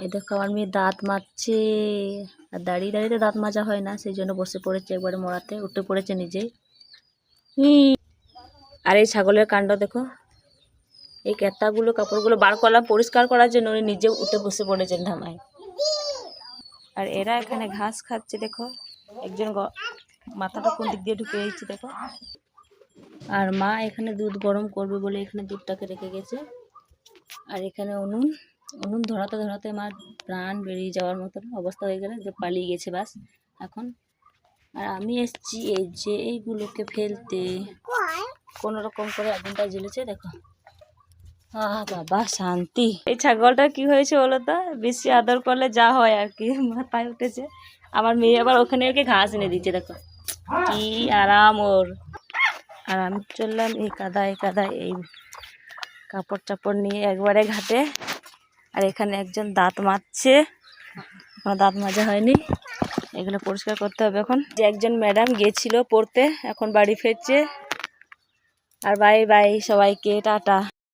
এই দেখো আমার মেয়ে দাঁত মাজছে। আর দাঁড়িয়ে দাঁড়িয়ে দাঁত মাজা হয় না, সেই জন্য বসে পড়েছে একবারে মরাতে, উঠে পড়েছে নিজেই। আর এই ছাগলের কাণ্ড দেখো, এই কেতাগুলো কাপড়গুলো বার করলাম পরিষ্কার করার জন্য, উনি নিজে উঠে বসে পড়েছেন ধামায়। আর এরা এখানে ঘাস খাচ্ছে দেখো, একজন মাথাটা কোন দিক দিয়ে ঢুকে দিচ্ছে দেখো। আর মা এখানে দুধ গরম করবে বলে এখানে দুধটাকে রেখে গেছে। আর এখানে উনুন ধরাতে ধরাতে আমার প্রাণ বেরিয়ে যাওয়ার মতন অবস্থা হয়ে গেলে, যে পালিয়ে গেছে বাস এখন। আর আমি এসছি এই যে এইগুলোকে ফেলতে, কোনো রকম করে আগুনটা জ্বলেছে দেখো। বাবা শান্তি। এই ছাগলটা কি হয়েছে বলো তো, বেশি আদর করলে যা হয় আর কি, মাথায় উঠেছে। আমার মেয়ে আবার ওখানে ওকে ঘাস এনে দিচ্ছে দেখো, কি আরাম ওর। আর আমি চললাম এই কাদায় এই কাপড় চাপড় নিয়ে একবারে ঘাটে। আর এখানে একজন দাঁত মাজছে, এখনো দাঁত মাজা হয়নি, এগুলো পরিষ্কার করতে হবে এখন। যে একজন ম্যাডাম গিয়েছিল পড়তে, এখন বাড়ি ফিরছে। আর বাই বাই সবাইকে, টাটা।